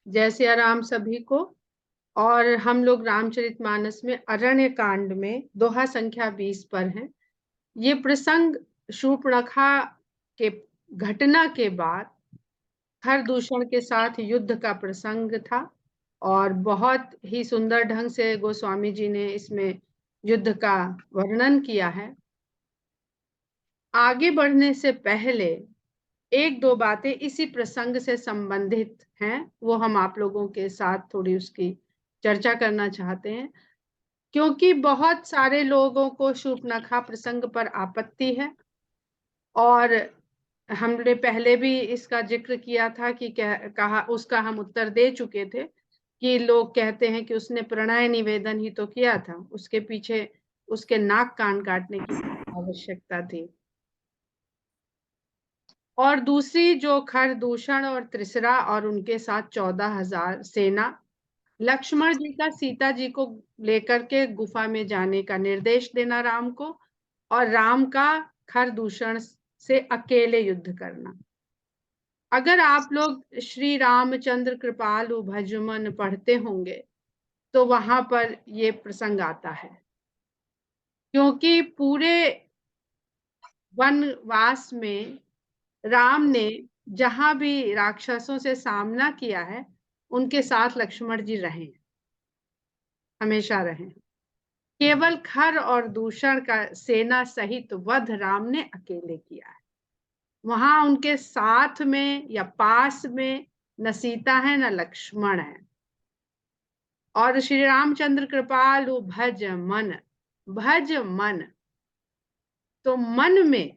जय सिया राम सभी को। और हम लोग रामचरितमानस में अरण्य कांड में दोहा संख्या 20 पर हैं। ये प्रसंग शूर्पणखा के घटना के बाद खरदूषण के साथ युद्ध का प्रसंग था और बहुत ही सुंदर ढंग से गोस्वामी जी ने इसमें युद्ध का वर्णन किया है। आगे बढ़ने से पहले एक दो बातें इसी प्रसंग से संबंधित हैं, वो हम आप लोगों के साथ थोड़ी उसकी चर्चा करना चाहते हैं, क्योंकि बहुत सारे लोगों को शूर्पणखा प्रसंग पर आपत्ति है। और हमने पहले भी इसका जिक्र किया था कि कहा उसका हम उत्तर दे चुके थे कि लोग कहते हैं कि उसने प्रणय निवेदन ही तो किया था, उसके पीछे उसके नाक कान काटने की आवश्यकता थी। और दूसरी जो खरदूषण और त्रिसरा और उनके साथ 14,000 सेना, लक्ष्मण जी का सीता जी को लेकर के गुफा में जाने का निर्देश देना राम को, और राम का खरदूषण से अकेले युद्ध करना। अगर आप लोग श्री रामचंद्र कृपालु भजमन पढ़ते होंगे तो वहां पर ये प्रसंग आता है, क्योंकि पूरे वनवास में राम ने जहां भी राक्षसों से सामना किया है उनके साथ लक्ष्मण जी रहे, हमेशा रहे। केवल खर और दूषण का सेना सहित वध राम ने अकेले किया है। वहां उनके साथ में या पास में न सीता है न लक्ष्मण है। और श्री रामचंद्र कृपालु भज मन, भज मन, तो मन में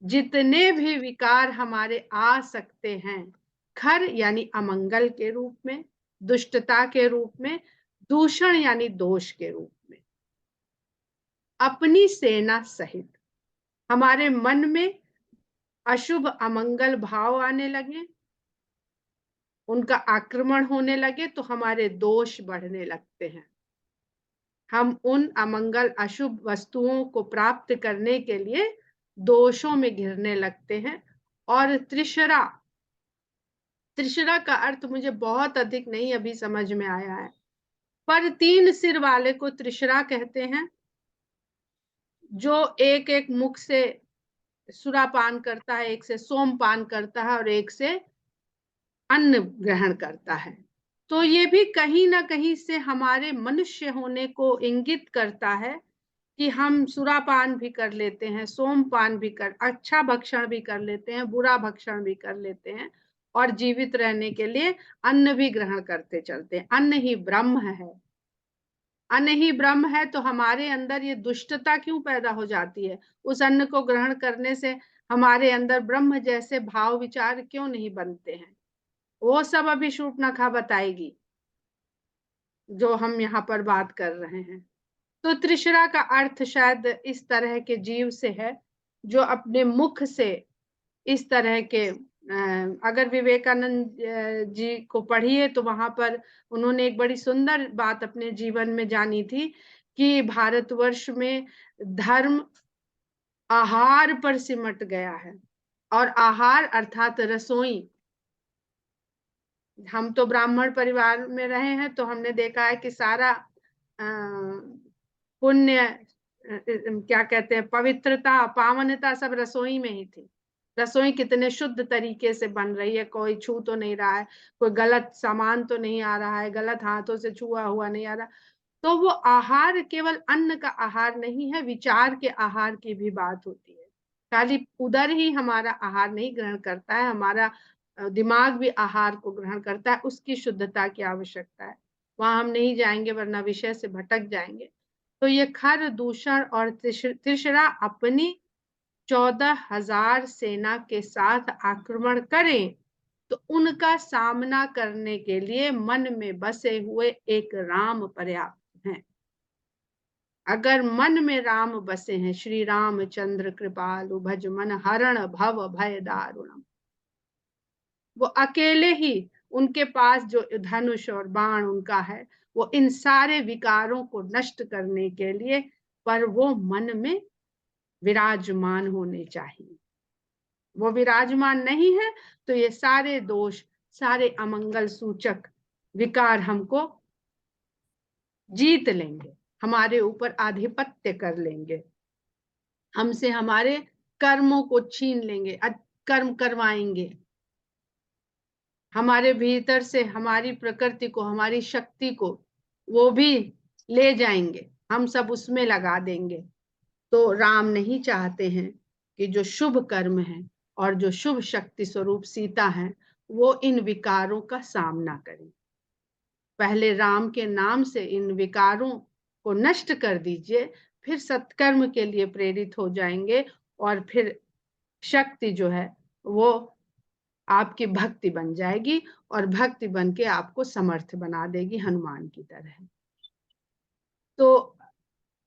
जितने भी विकार हमारे आ सकते हैं, खर यानी अमंगल के रूप में, दुष्टता के रूप में, दूषण यानी दोष के रूप में, अपनी सेना सहित हमारे मन में अशुभ अमंगल भाव आने लगे, उनका आक्रमण होने लगे तो हमारे दोष बढ़ने लगते हैं। हम उन अमंगल अशुभ वस्तुओं को प्राप्त करने के लिए दोषों में घिरने लगते हैं। और त्रिशरा, त्रिशरा का अर्थ मुझे बहुत अधिक नहीं अभी समझ में आया है, पर 3 सिर वाले को त्रिशरा कहते हैं, जो एक एक मुख से सुरापान करता है, एक से सोमपान करता है और एक से अन्न ग्रहण करता है। तो ये भी कहीं ना कहीं से हमारे मनुष्य होने को इंगित करता है कि हम सुरापान भी कर लेते हैं, सोमपान भी कर, अच्छा भक्षण भी कर लेते हैं, बुरा भक्षण भी कर लेते हैं, और जीवित रहने के लिए अन्न भी ग्रहण करते चलते हैं। अन्न ही ब्रह्म है, अन्न ही ब्रह्म है, तो हमारे अंदर ये दुष्टता क्यों पैदा हो जाती है? उस अन्न को ग्रहण करने से हमारे अंदर ब्रह्म जैसे भाव विचार क्यों नहीं बनते हैं? वो सब अभी शूर्पणखा बताएगी, जो हम यहाँ पर बात कर रहे हैं। तो त्रिशरा का अर्थ शायद इस तरह के जीव से है, जो अपने मुख से इस तरह के अगर विवेकानंद जी को पढ़िए तो वहां पर उन्होंने एक बड़ी सुंदर बात अपने जीवन में जानी थी कि भारतवर्ष में धर्म आहार पर सिमट गया है, और आहार अर्थात रसोई। हम तो ब्राह्मण परिवार में रहे हैं तो हमने देखा है कि सारा पुण्य, क्या कहते हैं, पवित्रता पावनता सब रसोई में ही थी। रसोई कितने शुद्ध तरीके से बन रही है, कोई छू तो नहीं रहा है, कोई गलत सामान तो नहीं आ रहा है, गलत हाथों से छुआ हुआ नहीं आ रहा। तो वो आहार केवल अन्न का आहार नहीं है, विचार के आहार की भी बात होती है। खाली उदर ही हमारा आहार नहीं ग्रहण करता है, हमारा दिमाग भी आहार को ग्रहण करता है, उसकी शुद्धता की आवश्यकता है। वहां हम नहीं जाएंगे वरना विषय से भटक जाएंगे। तो ये खर दूषण और त्रिशरा अपनी 14,000 सेना के साथ आक्रमण करें तो उनका सामना करने के लिए मन में बसे हुए एक राम पर्याप्त हैं। अगर मन में राम बसे हैं, श्री रामचंद्र कृपालु भज मन हरण भव भय दारुणम, वो अकेले ही, उनके पास जो धनुष और बाण उनका है वो इन सारे विकारों को नष्ट करने के लिए, पर वो मन में विराजमान होने चाहिए। वो विराजमान नहीं है तो ये सारे दोष सारे अमंगल सूचक विकार हमको जीत लेंगे, हमारे ऊपर आधिपत्य कर लेंगे, हमसे हमारे कर्मों को छीन लेंगे, कर्म करवाएंगे, हमारे भीतर से हमारी प्रकृति को, हमारी शक्ति को वो भी ले जाएंगे, हम सब उसमें लगा देंगे। तो राम नहीं चाहते हैं कि जो शुभ कर्म है और जो शुभ शक्ति स्वरूप सीता है वो इन विकारों का सामना करें। पहले राम के नाम से इन विकारों को नष्ट कर दीजिए, फिर सत्कर्म के लिए प्रेरित हो जाएंगे और फिर शक्ति जो है वो आपकी भक्ति बन जाएगी और भक्ति बन के आपको समर्थ बना देगी हनुमान की तरह। तो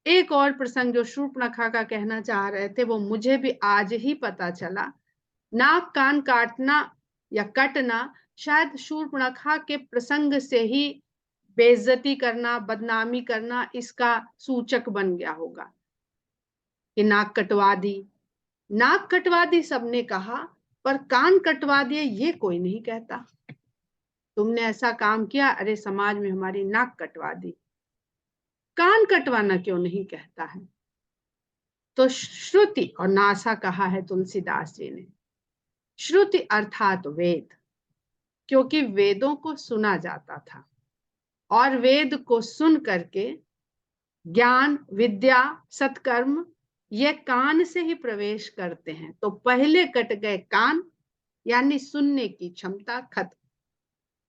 एक और प्रसंग जो शूर्पणखा का कहना चाह रहे थे वो मुझे भी आज ही पता चला। नाक कान काटना या कटना शायद शूर्पणखा के प्रसंग से ही बेइज्जती करना, बदनामी करना इसका सूचक बन गया होगा कि नाक कटवा दी। नाक कटवा दी सबने कहा, पर कान कटवा दिए ये कोई नहीं कहता। तुमने ऐसा काम किया, अरे समाज में हमारी नाक कटवा दी, कान कटवाना क्यों नहीं कहता है। तो श्रुति और नासा कहा है तुलसीदास जी ने। श्रुति अर्थात वेद, क्योंकि वेदों को सुना जाता था और वेद को सुन करके ज्ञान, विद्या, सत्कर्म ये कान से ही प्रवेश करते हैं। तो पहले कट गए कान, यानी सुनने की क्षमता खत्म।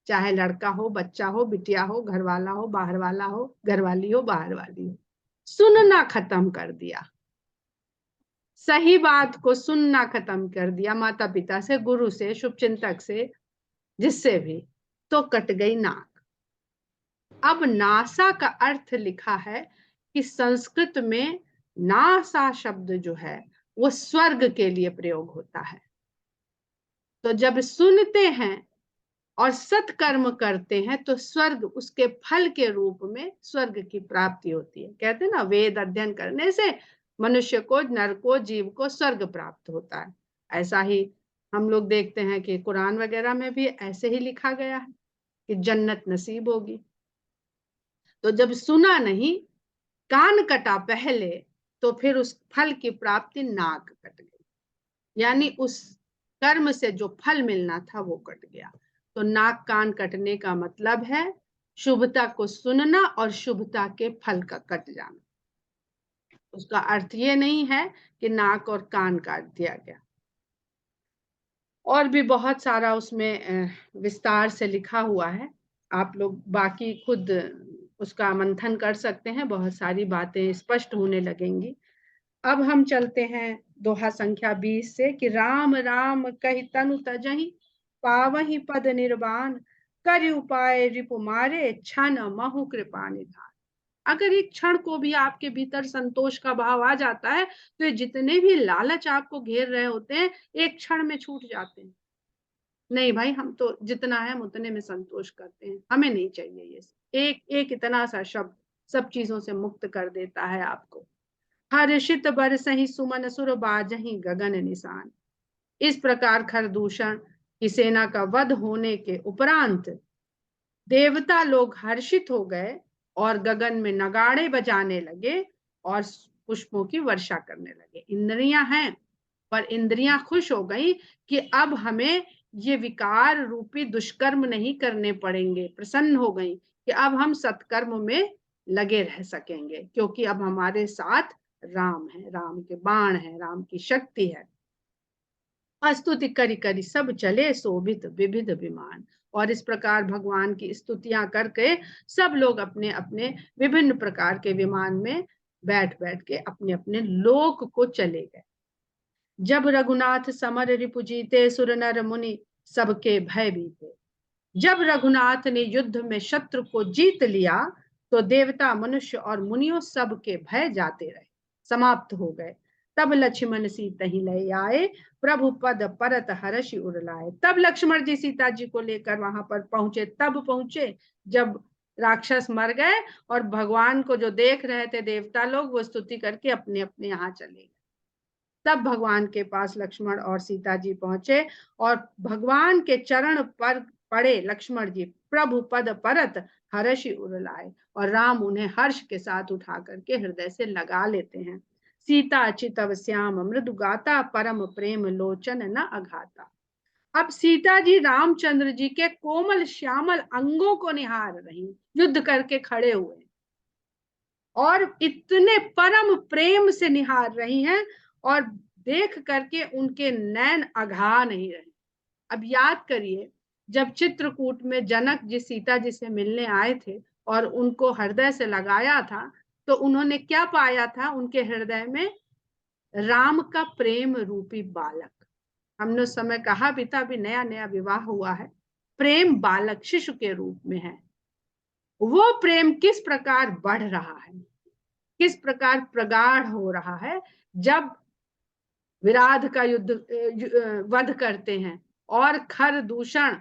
चाहे लड़का हो, बच्चा हो, बिटिया हो, घर वाला हो, बाहर वाला हो, घरवाली हो, बाहर वाली हो, सुनना खत्म कर दिया। सही बात को सुनना खत्म कर दिया, माता पिता से, गुरु से, शुभचिंतक से, जिससे भी। तो कट गई नाक। अब नासा का अर्थ लिखा है कि संस्कृत में नासा शब्द जो है वो स्वर्ग के लिए प्रयोग होता है। तो जब सुनते हैं और सत्कर्म करते हैं तो स्वर्ग, उसके फल के रूप में स्वर्ग की प्राप्ति होती है। कहते हैं ना, वेद अध्ययन करने से मनुष्य को, नर को, जीव को स्वर्ग प्राप्त होता है। ऐसा ही हम लोग देखते हैं कि कुरान वगैरह में भी ऐसे ही लिखा गया है कि जन्नत नसीब होगी। तो जब सुना नहीं, कान कटा पहले, तो फिर उस फल की प्राप्ति नाक कट गई, यानी उस कर्म से जो फल मिलना था वो कट गया। तो नाक कान कटने का मतलब है शुभता को सुनना और शुभता के फल का कट जाना। उसका अर्थ ये नहीं है कि नाक और कान काट दिया गया। और भी बहुत सारा उसमें विस्तार से लिखा हुआ है, आप लोग बाकी खुद उसका मंथन कर सकते हैं, बहुत सारी बातें स्पष्ट होने लगेंगी। अब हम चलते हैं दोहा संख्या 20 से कि राम राम कहि तनु तजहि, पावहि पद निर्वाण, कर उपाय रिपु मारे, क्षण महु कृपा निधान। अगर एक क्षण को भी आपके भीतर संतोष का भाव आ जाता है तो ये जितने भी लालच आपको घेर रहे होते हैं एक क्षण में छूट जाते हैं। नहीं भाई, हम तो जितना है हम उतने में संतोष करते हैं, हमें नहीं चाहिए ये। एक एक इतना सा शब्द सब चीजों से मुक्त कर देता है आपको। हर्षित बरसहि सुमन सुर बाजहि गगन निशान। इस प्रकार खरदूषण की सेना का वध होने के उपरांत देवता लोग हर्षित हो गए और गगन में नगाड़े बजाने लगे और पुष्पों की वर्षा करने लगे। इंद्रियां हैं, पर इंद्रियां खुश हो गई कि अब हमें ये विकार रूपी दुष्कर्म नहीं करने पड़ेंगे। प्रसन्न हो गई कि अब हम सत्कर्म में लगे रह सकेंगे, क्योंकि अब हमारे साथ राम है, राम के बाण है, राम की शक्ति है। स्तुति करी करी सब चले शोभित विविध विमान। और इस प्रकार भगवान की स्तुतियां करके सब लोग अपने अपने विभिन्न प्रकार के विमान में बैठ बैठ के अपने अपने लोक को चले गए। जब रघुनाथ समर रिपु जीते, सुर नर मुनि सबके भय बीते। जब रघुनाथ ने युद्ध में शत्रु को जीत लिया तो देवता, मनुष्य और मुनियों सबके भय जाते रहे, समाप्त हो गए। तब लक्ष्मण सीता ही लय आए, प्रभु पद परत हर्षि उरलाए। तब लक्ष्मण जी सीता जी को लेकर वहां पर पहुंचे। तब पहुंचे जब राक्षस मर गए और भगवान को जो देख रहे थे देवता लोग, वो स्तुति करके अपने अपने यहाँ चले गए। तब भगवान के पास लक्ष्मण और सीता जी पहुंचे और भगवान के चरण पर पढ़े लक्ष्मण जी प्रभु पद परत हर्षि उर लाए, और राम उन्हें हर्ष के साथ उठा करके हृदय से लगा लेते हैं। सीता चितव श्याम मृदु गाता, परम प्रेम लोचन न अघाता। अब सीता जी रामचंद्र जी के कोमल श्यामल अंगों को निहार रही, युद्ध करके खड़े हुए और इतने परम प्रेम से निहार रही हैं, और देख करके उनके नैन अघा नहीं रहे। अब याद करिए, जब चित्रकूट में जनक जी सीता जी से मिलने आए थे और उनको हृदय से लगाया था, तो उन्होंने क्या पाया था उनके हृदय में? राम का प्रेम रूपी बालक। हमने उस समय कहा भी था, अभी नया नया विवाह हुआ है, प्रेम बालक शिशु के रूप में है। वो प्रेम किस प्रकार बढ़ रहा है, किस प्रकार प्रगाढ़ हो रहा है, जब विराध का युद्ध वध करते हैं और खर दूषण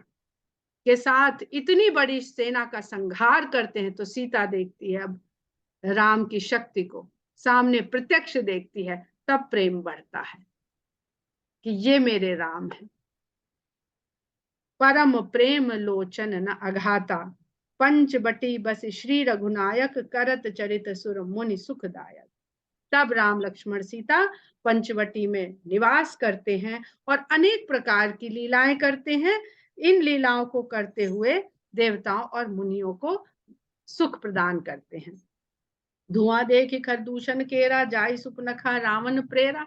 के साथ इतनी बड़ी सेना का संहार करते हैं, तो सीता देखती है अब राम की शक्ति को, सामने प्रत्यक्ष देखती है, तब प्रेम बढ़ता है कि ये मेरे राम है। परम प्रेम लोचन न अघाता, पंचबटी बस श्री रघुनायक, करत चरित सुर मुनि सुखदायक। तब राम लक्ष्मण सीता पंचवटी में निवास करते हैं और अनेक प्रकार की लीलाएं करते हैं। इन लीलाओं को करते हुए देवताओं और मुनियों को सुख प्रदान करते हैं। धुआं देखी खरदूषण केरा, जाई सुपनखा रावण प्रेरा।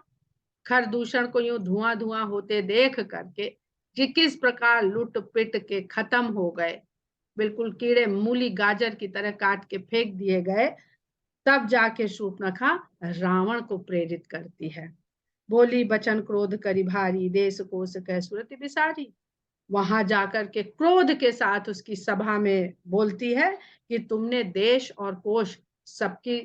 खरदूषण को यूं धुआं धुआं होते देख करके कि किस प्रकार लुट पिट के खत्म हो गए, बिल्कुल कीड़े मूली गाजर की तरह काट के फेंक दिए गए, तब जाके शूर्पणखा रावण को प्रेरित करती है। बोली बचन क्रोध करी भारी, देश कोश कह सुरति बिसारी। वहां जाकर के क्रोध के साथ उसकी सभा में बोलती है कि तुमने देश और कोश सबकी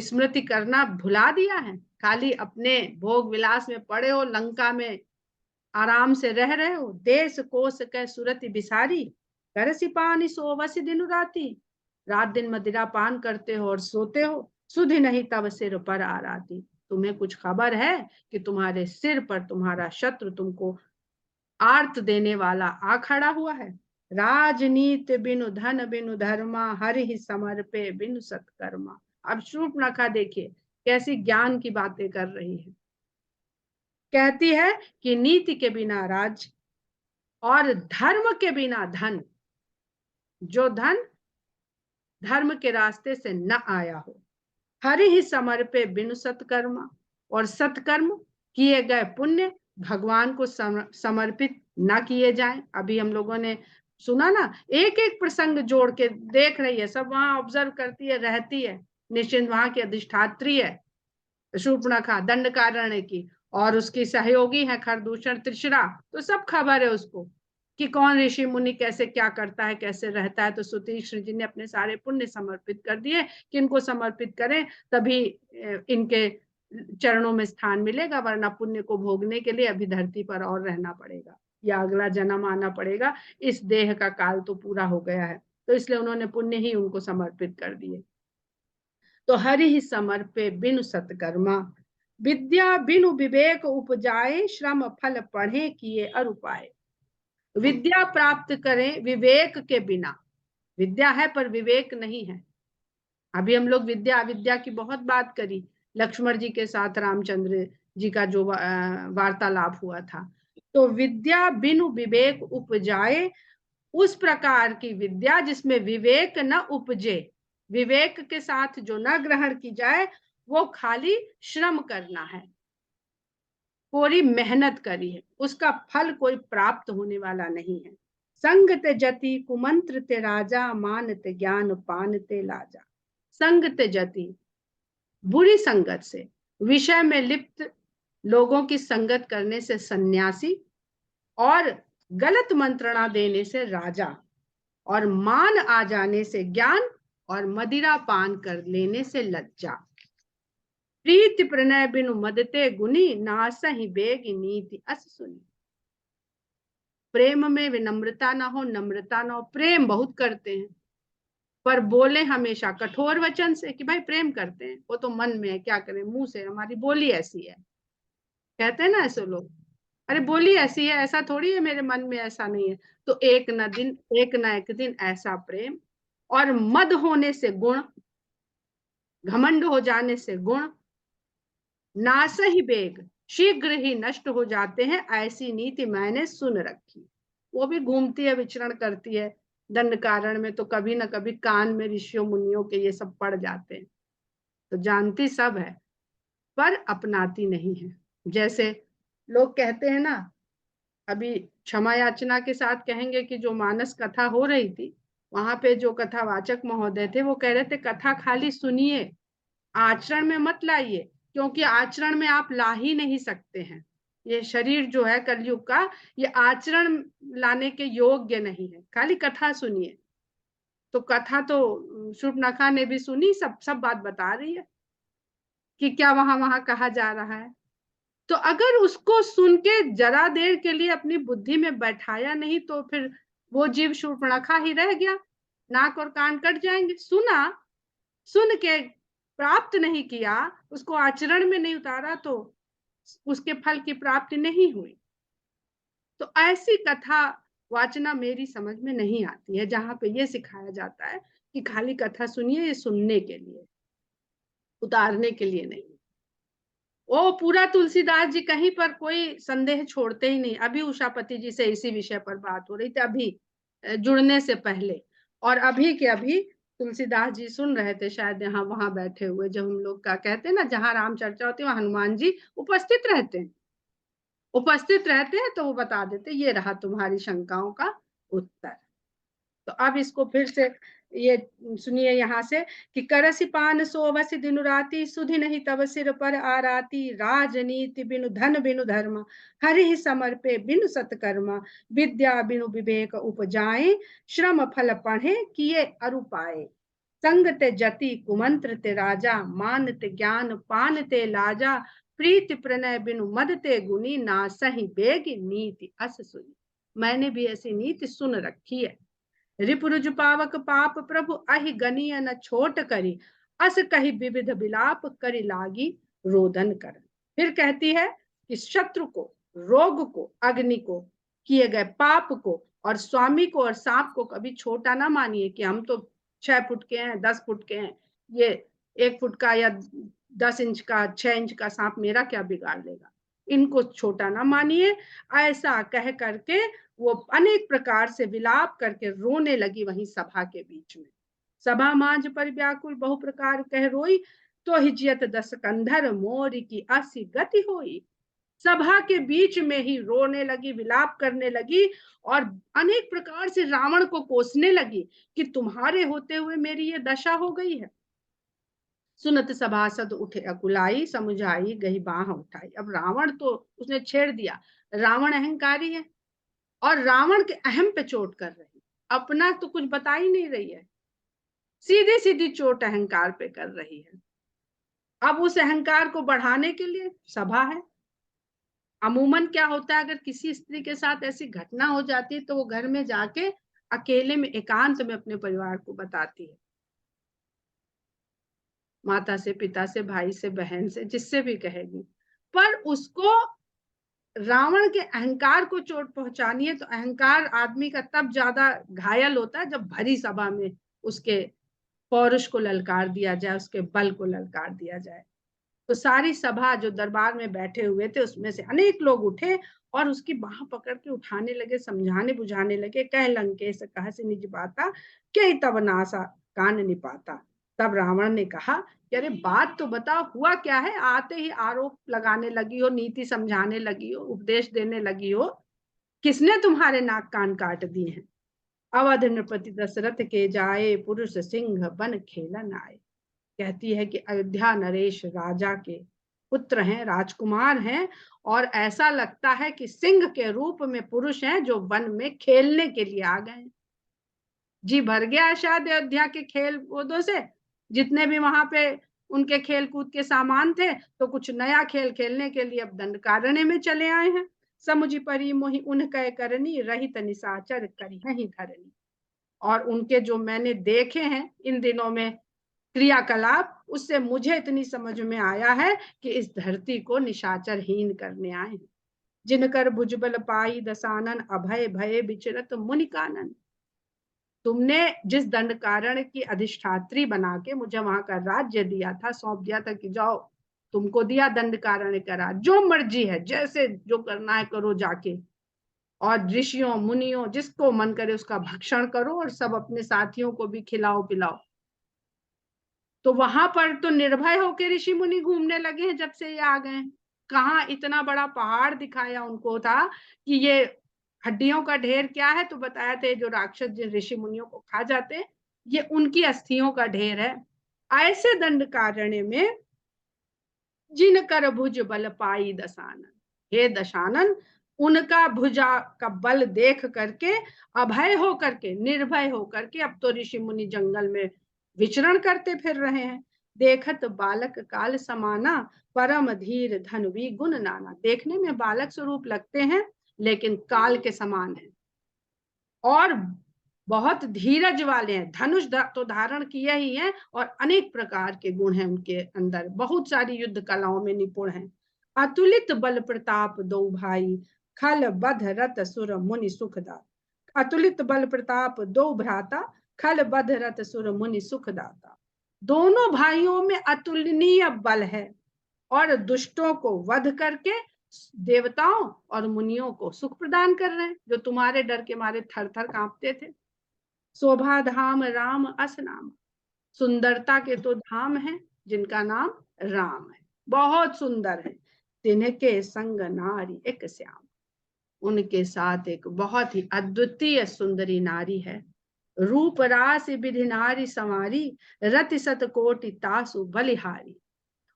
स्मृति करना भुला दिया है, खाली अपने भोग विलास में पड़े हो, लंका में आराम से रह रहे हो। देश कोश कह सुरति बिसारी, कर सिपानी सोवसी दिन राती। रात दिन मदिरा पान करते हो और सोते हो, सुधि नहीं तब सिर पर आ राती। तुम्हें कुछ खबर है कि तुम्हारे सिर पर तुम्हारा शत्रु तुमको आर्त देने वाला आ खड़ा हुआ है। राजनीति बिनु धन बिनु धर्मा, हरि ही समर्पे बिनु सत्कर्मा। अब शूर्पणखा देखिए कैसी ज्ञान की बातें कर रही है। कहती है कि नीति के बिना राज और धर्म के बिना धन, जो धन धर्म के रास्ते से न आया हो, हरि ही समर्पे बिनु सत्कर्मा, और सत्कर्म किए गए पुण्य भगवान को समर्पित न किए जाएं। अभी हम लोगों ने सुना ना, एक एक प्रसंग जोड़ के देख रही है, सब वहां ऑब्जर्व करती है, रहती है। निश्चिंत वहां की अधिष्ठात्री है शूर्पणखा दंडकारण्य की, और उसकी सहयोगी है खरदूषण त्रिशरा। तो सब खबर है उसको कि कौन ऋषि मुनि कैसे क्या करता है, कैसे रहता है। तो सुतीक्ष्ण जी ने अपने सारे पुण्य समर्पित कर दिए कि इनको समर्पित करें, तभी इनके चरणों में स्थान मिलेगा, वरना पुण्य को भोगने के लिए अभी धरती पर और रहना पड़ेगा या अगला जन्म आना पड़ेगा। इस देह का काल तो पूरा हो गया है, तो इसलिए उन्होंने पुण्य ही उनको समर्पित कर दिए। तो हरि ही समर्पे बिनु सत्कर्मा, विद्या बिनु विवेक उपजाए, श्रम फल पढ़े किए अरुपाए। विद्या प्राप्त करें विवेक के बिना, विद्या है पर विवेक नहीं है। अभी हम लोग विद्या अविद्या की बहुत बात करी, लक्ष्मण जी के साथ रामचंद्र जी का जो वार्तालाप हुआ था। तो विद्या बिनु विवेक उपजाए, उस प्रकार की विद्या जिसमें विवेक न उपजे, विवेक के साथ जो न ग्रहण की जाए, वो खाली श्रम करना है, पूरी मेहनत करी है, उसका फल कोई प्राप्त होने वाला नहीं है। संग ते जति कुमंत्र ते राजा, मान ते ज्ञान पान ते लाजा। संग ते जति, बुरी संगत से, विषय में लिप्त लोगों की संगत करने से सन्यासी, और गलत मंत्रणा देने से राजा, और मान आ जाने से ज्ञान, और मदिरा पान कर लेने से लज्जा। प्रीति प्रणय बिनु मदते गुनी, नासहि बेग नीति अस सुनी। प्रेम में विनम्रता ना हो, नम्रता ना हो, प्रेम बहुत करते हैं पर बोले हमेशा कठोर वचन से कि भाई प्रेम करते हैं, वो तो मन में है, क्या करें, मुंह से हमारी बोली ऐसी है, कहते हैं ना ऐसे लोग। अरे बोली ऐसी है, ऐसा थोड़ी है मेरे मन में, ऐसा नहीं है। तो एक न एक दिन ऐसा प्रेम, और मद होने से गुण, घमंड हो जाने से गुण, नाश ही बेग, शीघ्र ही नष्ट हो जाते हैं, ऐसी नीति मैंने सुन रखी। वो भी घूमती है, विचरण करती है दंड कारण में, तो कभी ना कभी कान में ऋषियों मुनियों के ये सब पड़ जाते हैं। तो जानती सब है पर अपनाती नहीं है। जैसे लोग कहते हैं ना, अभी क्षमा याचना के साथ कहेंगे कि जो मानस कथा हो रही थी, वहां पे जो कथावाचक महोदय थे वो कह रहे थे कथा खाली सुनिए, आचरण में मत लाइए, क्योंकि आचरण में आप ला ही नहीं सकते हैं। ये शरीर जो है कलयुग का, ये आचरण लाने के योग्य नहीं है, खाली कथा सुनिए। तो कथा तो शूर्पणखा ने भी सुनी, सब सब बात बता रही है कि क्या वहां वहां कहा जा रहा है। तो अगर उसको सुन के जरा देर के लिए अपनी बुद्धि में बैठाया नहीं, तो फिर वो जीव शूर्पणखा ही रह गया, नाक और कान कट जाएंगे। सुना, सुन के प्राप्त नहीं किया, उसको आचरण में नहीं उतारा, तो उसके फल की प्राप्ति नहीं हुई। तो ऐसी कथा वाचना मेरी समझ में नहीं आती है, जहां पे ये सिखाया जाता है कि खाली कथा सुनिए, ये सुनने के लिए, उतारने के लिए नहीं। वो पूरा तुलसीदास जी कहीं पर कोई संदेह छोड़ते ही नहीं। अभी उषापति जी से इसी विषय पर बात हो रही थी, अभी जुड़ने से पहले, और अभी के अभी तुलसीदास जी सुन रहे थे शायद, यहाँ वहां बैठे हुए, जब हम लोग का कहते हैं ना, जहां राम चर्चा होती है वहां हनुमान जी उपस्थित रहते हैं, तो वो बता देते ये रहा तुम्हारी शंकाओं का उत्तर। तो अब इसको फिर से ये सुनिए यहाँ से कि करसी पान सोवसी दिनु राती, सुधि नहीं तब सिर पर आराती, राजनीति बिनु धन बिनु धर्म, हरि समर्पे बिनु सत्कर्मा, विद्या बिनु विवेक उपजाए, श्रम फल पढ़े किए अरु पाए, संग ते जति कुमंत्र ते राजा, मान ते ज्ञान पान ते लाजा, प्रीति प्रणय बिनु मद ते गुनी, ना सही बेगी नीति अस सुनी। मैंने भी ऐसी नीति सुन रखी है। रिपुरुज पावक पाप प्रभु अहि गनीय न छोट करी, अस कही विविध विलाप करी लागी रोदन कर। फिर कहती है कि शत्रु को, रोग को, अग्नि को, किए गए पाप को, और स्वामी को और सांप को कभी छोटा ना मानिए कि हम तो 6 फुट के हैं, 10 फुट के हैं, ये 1 फुट का या 10 इंच का, 6 इंच का सांप मेरा क्या बिगाड़ लेगा, इनको छोटा ना मानिए। ऐसा कह करके वो अनेक प्रकार से विलाप करके रोने लगी वहीं सभा के बीच में। सभा मांझ पर व्याकुल बहु प्रकार कह रोई, तो हिजियत 10 कंधर मोर की असी गति होई। सभा के बीच में ही रोने लगी, विलाप करने लगी, और अनेक प्रकार से रावण को कोसने लगी कि तुम्हारे होते हुए मेरी ये दशा हो गई है। सुनत सभासद उठे अकुलाई, समुझाई गई बाह उठाई। अब रावण तो उसने छेड़ दिया, रावण अहंकारी है, और रावण के अहम पे चोट कर रही, अपना तो कुछ बता ही नहीं रही है, सीधी सीधी चोट अहंकार पे कर रही है। अब उस अहंकार को बढ़ाने के लिए सभा है। अमूमन क्या होता है, अगर किसी स्त्री के साथ ऐसी घटना हो जाती है, तो वो घर में जाके अकेले में एकांत में अपने परिवार को बताती है, माता से, पिता से, भाई से, बहन से, जिससे भी कहेगी। पर उसको रावण के अहंकार को चोट पहुंचानी है, तो अहंकार आदमी का तब ज्यादा घायल होता है जब भरी सभा में उसके पौरुष को ललकार दिया जाए, उसके बल को ललकार दिया जाए। तो सारी सभा जो दरबार में बैठे हुए थे, उसमें से अनेक लोग उठे और उसकी बाह पकड़ के उठाने लगे, समझाने बुझाने लगे। कह लंकेश कह से निज बाता, क्या तब नासा कान निपाता। तब रावण ने कहा कि अरे बात तो बताओ, हुआ क्या है, आते ही आरोप लगाने लगी हो, नीति समझाने लगी हो, उपदेश देने लगी हो, किसने तुम्हारे नाक कान काट दिए हैं। अवध नृपति दशरथ के जाए, पुरुष सिंह बन खेलन आए। कहती है कि अयोध्या नरेश राजा के पुत्र हैं, राजकुमार हैं, और ऐसा लगता है कि सिंह के रूप में पुरुष हैं जो वन में खेलने के लिए आ गए। जी भर गया है शायद अयोध्या के खेल कूदों से, जितने भी वहां पे उनके खेल कूद के सामान थे, तो कुछ नया खेल खेलने के लिए अब दंडकारण्य में चले आए हैं। समुझी परी मोहि उन कह करनी, रहित निशाचर करी ही धरनी। और उनके जो मैंने देखे हैं इन दिनों में क्रियाकलाप, उससे मुझे इतनी समझ में आया है कि इस धरती को निशाचरहीन करने आए हैं। जिनकर भुजबल पाई दसानन, अभय भय विचरत मुनि कानन। तुमने जिस दंड कारण की अधिष्ठात्री बना के मुझे वहां का राज्य दिया था, सौंप दिया था कि जाओ, तुमको दिया दंड कारण करा, जो मर्जी है जैसे जो करना है करो जाके, और ऋषियों मुनियों जिसको मन करे उसका भक्षण करो और सब अपने साथियों को भी खिलाओ पिलाओ। तो वहां पर तो निर्भय होकर ऋषि मुनि घूमने लगे हैं जब से ये आ गए। कहाँ इतना बड़ा पहाड़ दिखाया उनको था कि ये हड्डियों का ढेर क्या है, तो बताया थे जो राक्षस जिन ऋषि मुनियों को खा जाते हैं ये उनकी अस्थियों का ढेर है। ऐसे दंड कारण्य में जिन कर भुज बल पाई दशानन, हे दशानन, उनका भुजा का बल देख करके अभय हो करके, निर्भय हो करके, अब तो ऋषि मुनि जंगल में विचरण करते फिर रहे हैं। देखत बालक काल समाना, परम धीर धनवी गुण नाना। देखने में बालक स्वरूप लगते हैं लेकिन काल के समान है और बहुत धीरज वाले हैं। धनुष तो धारण किए ही है और अनेक प्रकार के गुण हैं उनके अंदर, बहुत सारी युद्ध कलाओं में निपुण हैं। अतुलित बल प्रताप दो भाई, खल बध रत सुर मुनि सुखदा। अतुलित बल प्रताप दो भ्राता, खल बध रत सुर मुनि सुखदाता। दोनों भाइयों में अतुलनीय बल है और दुष्टों को वध करके देवताओं और मुनियों को सुख प्रदान कर रहे हैं, जो तुम्हारे डर के मारे थर थर कांपते थे। शोभा धाम राम अस नाम, सुंदरता के तो धाम है जिनका नाम राम है, बहुत सुंदर है। तिनके संग नारी एक श्याम, उनके साथ एक बहुत ही अद्वितीय सुंदरी नारी है। रूप रास विधि नारी संवारी, रति सत कोटि तासु बलिहारी।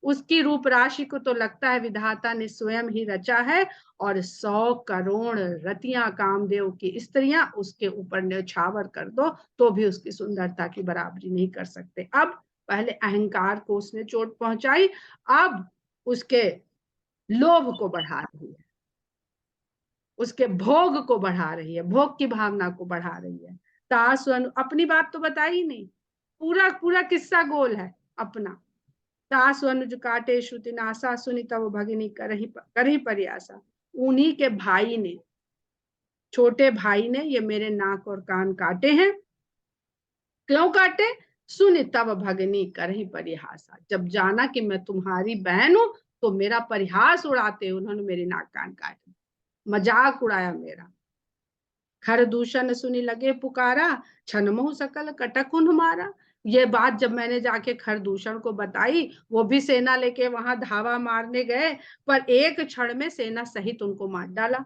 उसकी रूप राशि को तो लगता है विधाता ने स्वयं ही रचा है और 100 करोड़ रतियां कामदेव की स्त्रियां उसके ऊपर न्यौछावर कर दो तो भी उसकी सुंदरता की बराबरी नहीं कर सकते। अब पहले अहंकार को उसने चोट पहुंचाई, अब उसके लोभ को बढ़ा रही है, उसके भोग को बढ़ा रही है, भोग की भावना को बढ़ा रही है। तासु अपनी बात तो बताई नहीं, पूरा पूरा किस्सा गोल है अपना। तासु अनुज काटे श्रुति नासा, सुनि तब भगिनी करही परियासा। उन्हीं के भाई ने, छोटे भाई ने ये मेरे नाक और कान काटे हैं। क्यों काटे? सुनि तब भगिनी करही परिहासा, जब जाना कि मैं तुम्हारी बहन हूं तो मेरा परिहास उड़ाते उन्होंने मेरे नाक कान काटे, मजाक उड़ाया मेरा। खर दूषण सुनी लगे पुकारा, छन मोह सकल कटक मारा। ये बात जब मैंने जाके खरदूषण को बताई, वो भी सेना लेके वहां धावा मारने गए, पर एक क्षण में सेना सहित उनको मार डाला।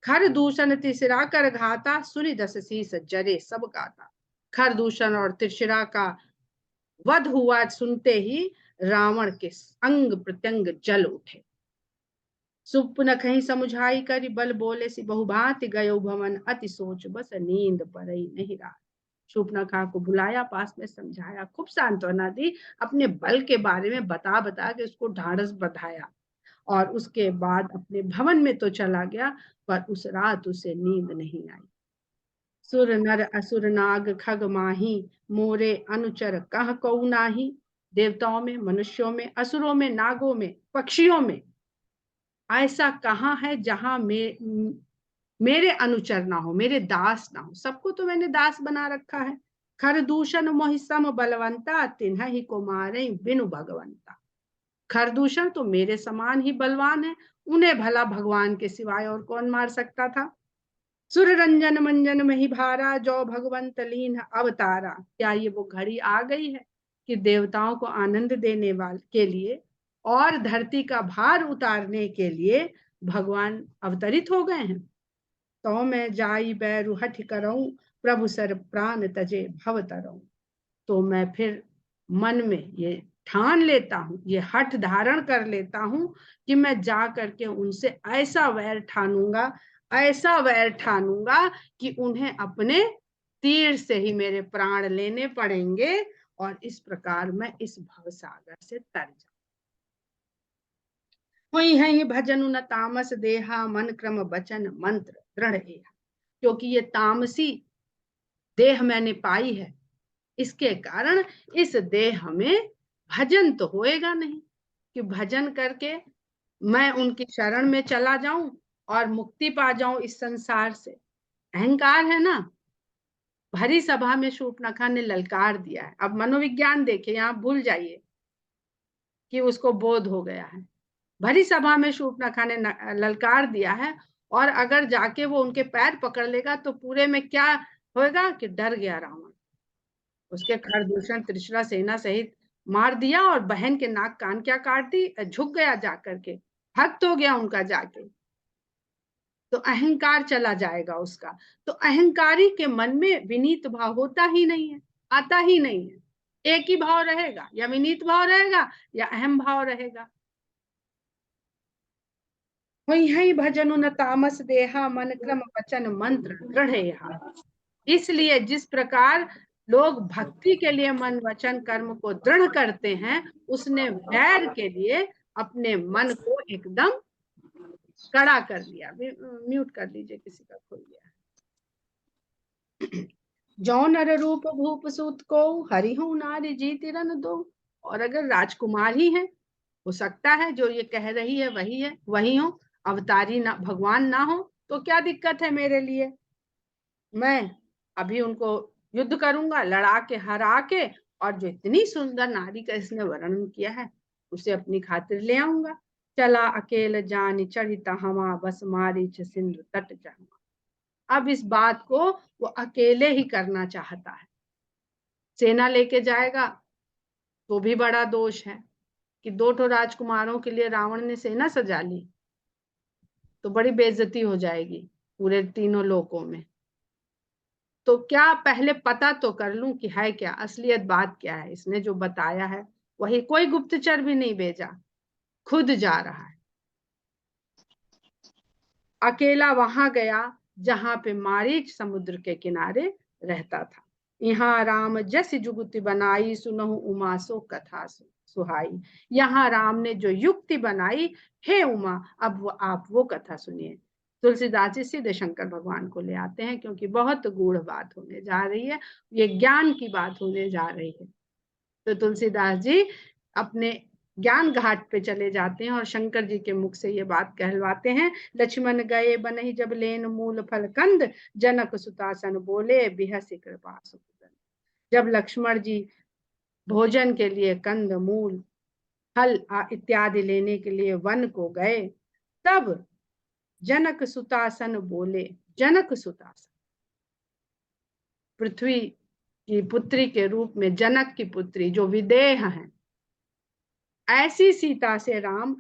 खरदूषण तिसरा कर घाता, सुनि दस शीस जरे सब गाता। खरदूषण और तिरछिरा का वध हुआ सुनते ही रावण के अंग प्रत्यंग जल उठे। सुपुन कहीं समुझाई करी, बल बोले सी बहुभांति गयो भवन, अति सोच बस नींद परई नहीं रात। शूर्पणखा को बुलाया, पास में समझाया, खूब सांत्वना दी, अपने बल के बारे में बता बता के उसको ढाढ़स बंधाया और उसके बाद अपने भवन में तो चला गया, पर उस रात उसे नींद नहीं आई। सुर नर असुर नाग खग माही, मोरे अनुचर कह कऊ नाही। देवताओं में, मनुष्यों में, असुरों में, नागों में, पक्षियों में ऐसा कहाँ है जहां मेरे अनुचर ना हो, मेरे दास ना हो। सबको तो मैंने दास बना रखा है। खरदूषण मोहि सम बलवंता, तिन्ह ही को मारे बिनु भगवंता। खरदूषण तो मेरे समान ही बलवान है, उन्हें भला भगवान के सिवाय और कौन मार सकता था। सुर रंजन मंजन में ही भारा, जो भगवंत लीन अवतारा। क्या ये वो घड़ी आ गई है कि देवताओं को आनंद देने वाले के लिए और धरती का भार उतारने के लिए भगवान अवतरित हो गए हैं। तो मैं जाई बैरु हठ करऊं, प्रभु सर प्राण तजे भव तरऊं। तो मैं फिर मन में ये ठान लेता हूँ, ये हठ धारण कर लेता हूँ कि मैं जा करके उनसे ऐसा वैर ठानूंगा, ऐसा वैर ठानूंगा कि उन्हें अपने तीर से ही मेरे प्राण लेने पड़ेंगे और इस प्रकार मैं इस भवसागर से तर जाऊं। वही है भजन न तामस देहा, मन क्रम बचन मंत्र दृढ़ एहा। क्योंकि ये तामसी देह मैंने पाई है, इसके कारण इस देह में भजन तो होएगा नहीं कि भजन करके मैं उनकी शरण में चला जाऊं और मुक्ति पा जाऊं इस संसार से। अहंकार है ना, भरी सभा में शूर्पणखा ने ललकार दिया है। अब मनोविज्ञान देखे, यहाँ भूल जाइए कि उसको बोध हो गया है। भरी सभा में शूर्पणखा ने ललकार दिया है, और अगर जाके वो उनके पैर पकड़ लेगा तो पूरे में क्या होगा कि डर गया रावण। उसके खरदूषण त्रिशरा सेना सहित मार दिया, और बहन के नाक कान क्या काट दी, झुक गया जाकर के, भक्त हो गया उनका जाके। तो अहंकार चला जाएगा उसका। तो अहंकारी के मन में विनीत भाव होता ही नहीं है, आता ही नहीं है। एक ही भाव रहेगा, या विनीत भाव रहेगा या अहम भाव रहेगा। वही भजन न तामस देहा, मन क्रम वचन मंत्र दृढ़। इसलिए जिस प्रकार लोग भक्ति के लिए मन वचन कर्म को दृढ़ करते हैं, उसने वैर के लिए अपने मन को एकदम कड़ा कर लिया। म्यूट कर लीजिए, किसी का खोल गया। जौ नर रूप भूप सूत को, हरिहु नारी जीति रन दो। और अगर राजकुमार ही है, हो सकता है जो ये कह रही है वही हो, अवतारी ना भगवान ना हो, तो क्या दिक्कत है मेरे लिए। मैं अभी उनको युद्ध करूंगा, लड़ा के हरा के, और जो इतनी सुंदर नारी का इसने वर्णन किया है उसे अपनी खातिर ले आऊंगा। चला अकेल जान चढ़िता हमा, बस मारीच सिंधु तट जहमा। अब इस बात को वो अकेले ही करना चाहता है। सेना लेके जाएगा तो भी बड़ा दोष है कि 2 राजकुमारों के लिए रावण ने सेना सजा ली, तो बड़ी बेइज्जती हो जाएगी पूरे 3 लोकों में। तो क्या पहले पता तो कर लूं कि है क्या, असलियत बात क्या है। इसने जो बताया है वही, कोई गुप्तचर भी नहीं भेजा, खुद जा रहा है। अकेला वहां गया जहां पे मारीच समुद्र के किनारे रहता था। यहाँ राम जस जुगुति बनाई, सुनहु उमा सो कथा सुहाई। यहाँ राम ने जो युक्ति बनाई, हे उमा, अब आप वो कथा सुनिए। तुलसीदास जी सीधे शंकर भगवान को ले आते हैं, क्योंकि बहुत गूढ़ बात होने जा रही है, ये ज्ञान की बात होने जा रही है। तो तुलसीदास जी अपने ज्ञान घाट पे चले जाते हैं और शंकर जी के मुख से ये बात कहलवाते हैं। लक्ष्मण गए बनहि जब लेन मूल फल कंद, जनक सुतासन बोले बिहसि कृपा सुख। जब लक्ष्मण जी भोजन के लिए कंद मूल फल इत्यादि लेने के लिए वन को गए, तब जनक सुतासन बोले। जनक सुतासन पृथ्वी की पुत्री के रूप में जनक की पुत्री जो विदेह है, ऐसी सीता से राम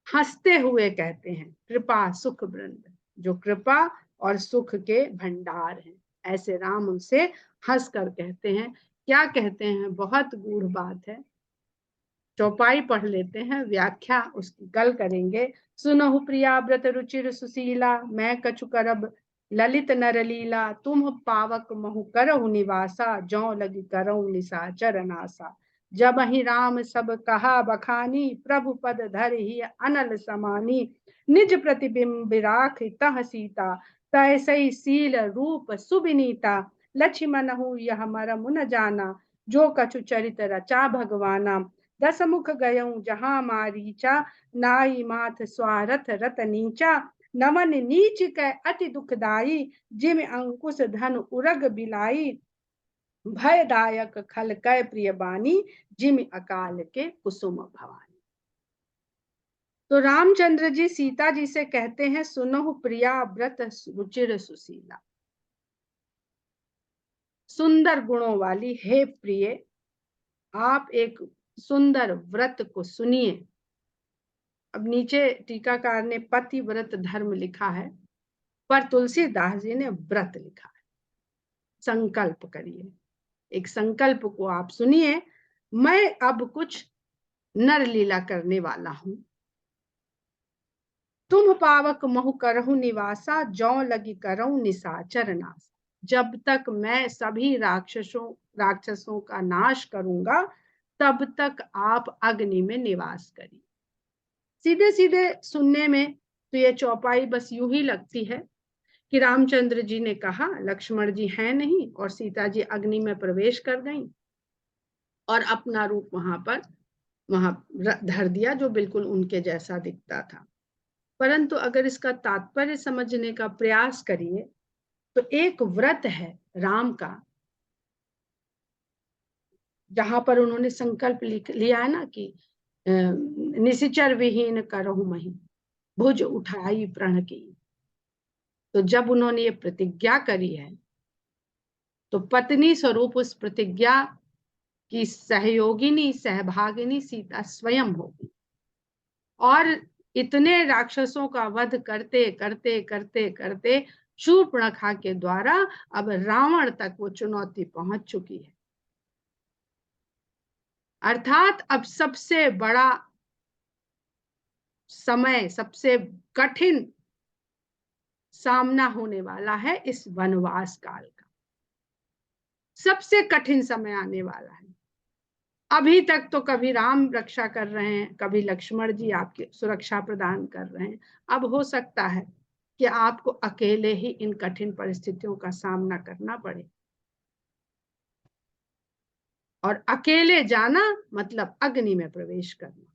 हंसते हुए कहते हैं कृपा सुख वृंद, जो कृपा और सुख के भंडार हैं। ऐसे राम उनसे हंस कर कहते हैं। क्या कहते हैं, बहुत गूढ़ बात है। चौपाई पढ़ लेते हैं, व्याख्या उसकी कल करेंगे। सुनहु प्रिया व्रत रुचिर सुशीला, मैं कछु करब ललित नरलीला। तुम पावक महु करहु निवासा, जौ लगी करहु निशाचर नासा। जब ही राम सब कहा बखानी, प्रभु पद धर ही अनल समानी। निज प्रतिबिंब राख तह सीता, तैसई सील रूप सुबिनीता। लक्ष्मणहु यह मरमु न जाना, जो कछु चरित रचा भगवाना। 10 मुख गयऊं जहां मारीचा, नाई माथ स्वारथ रत नीचा। नमन नीच कै अति दुखदाई, जिम अंकुश धन उरग बिलाई। भयदायक खल कै प्रिय बानी, जिम अकाल के कुसुम भवानी। तो रामचंद्र जी सीता जी से कहते हैं, सुनो प्रिया व्रत रुचिर सुशीला। सुंदर गुणों वाली हे प्रिय, आप एक सुंदर व्रत को सुनिए। अब नीचे टीकाकार ने पति व्रत धर्म लिखा है, पर तुलसीदास जी ने व्रत लिखा है। संकल्प करिए, एक संकल्प को आप सुनिए। मैं अब कुछ नर लीला करने वाला हूं। तुम पावक महु करहु निवासा, जौ लगी करहु निशाचर नासा। जब तक मैं सभी राक्षसों का नाश करूंगा, तब तक आप अग्नि में निवास करिए। सीधे सीधे सुनने में तो ये चौपाई बस यूं ही लगती है कि रामचंद्र जी ने कहा लक्ष्मण जी हैं नहीं, और सीता जी अग्नि में प्रवेश कर गईं और अपना रूप वहां धर दिया, जो बिल्कुल उनके जैसा दिखता था। परंतु अगर इसका तात्पर्य समझने का प्रयास करिए तो एक व्रत है राम का, जहां पर उन्होंने संकल्प लिया है ना कि निशिचर विहीन करहु मही, भुज उठाई प्रण की। तो जब उन्होंने ये प्रतिज्ञा करी है तो पत्नी स्वरूप उस प्रतिज्ञा की सहयोगिनी सहभागिनी सीता स्वयं होगी। और इतने राक्षसों का वध करते करते करते करते शूर्पणखा के द्वारा अब रावण तक वो चुनौती पहुंच चुकी है। अर्थात अब सबसे बड़ा समय, सबसे कठिन सामना होने वाला है इस वनवास काल का। सबसे कठिन समय आने वाला है। अभी तक तो कभी राम रक्षा कर रहे हैं, कभी लक्ष्मण जी आपकी सुरक्षा प्रदान कर रहे हैं। अब हो सकता है कि आपको अकेले ही इन कठिन परिस्थितियों का सामना करना पड़े। और अकेले जाना मतलब अग्नि में प्रवेश करना।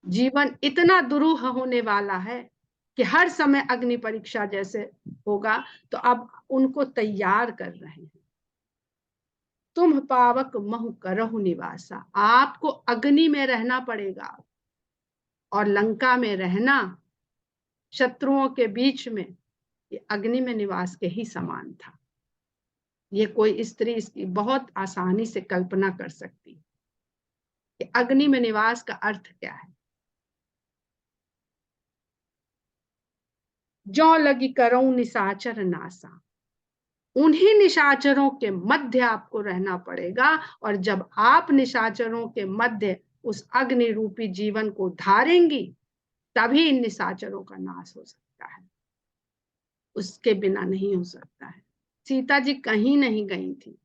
जीवन इतना दुरूह होने वाला है कि हर समय अग्नि परीक्षा जैसे होगा, तो अब उनको तैयार कर रहे हैं। तुम पावक महु करहु निवासा, आपको अग्नि में रहना पड़ेगा। और लंका में रहना शत्रुओं के बीच में, ये अग्नि में निवास के ही समान था। ये कोई स्त्री इसकी बहुत आसानी से कल्पना कर सकती है कि अग्नि में निवास का अर्थ क्या है। जो लगी करऊं निशाचर नासा, उन्हीं निशाचरों के मध्य आपको रहना पड़ेगा। और जब आप निशाचरों के मध्य उस अग्नि रूपी जीवन को धारेंगी, तभी इन निशाचरों का नाश हो सकता है, उसके बिना नहीं हो सकता है। सीता जी कहीं नहीं गई थी,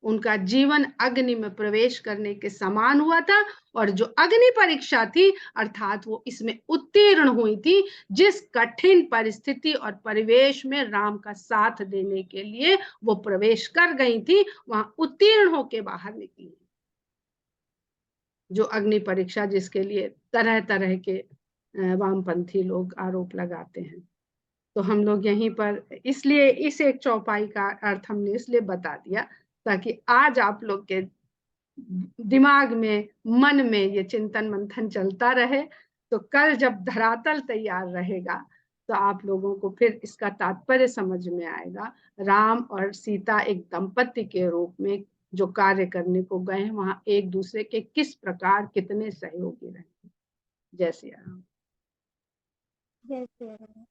उनका जीवन अग्नि में प्रवेश करने के समान हुआ था। और जो अग्नि परीक्षा थी, अर्थात वो इसमें उत्तीर्ण हुई थी, जिस कठिन परिस्थिति और परिवेश में राम का साथ देने के लिए वो प्रवेश कर गई थी, वहां उत्तीर्ण होके बाहर निकली। जो अग्नि परीक्षा जिसके लिए तरह तरह के वामपंथी लोग आरोप लगाते हैं। तो हम लोग यहीं पर इसलिए इस एक चौपाई का अर्थ हमने इसलिए बता दिया ताकि आज आप लोग के दिमाग में, मन में ये चिंतन मंथन चलता रहे। तो कल जब धरातल तैयार रहेगा तो आप लोगों को फिर इसका तात्पर्य समझ में आएगा। राम और सीता एक दंपति के रूप में जो कार्य करने को गए हैं, वहां एक दूसरे के किस प्रकार कितने सहयोगी रहे। जय श्री राम। जय श्री राम।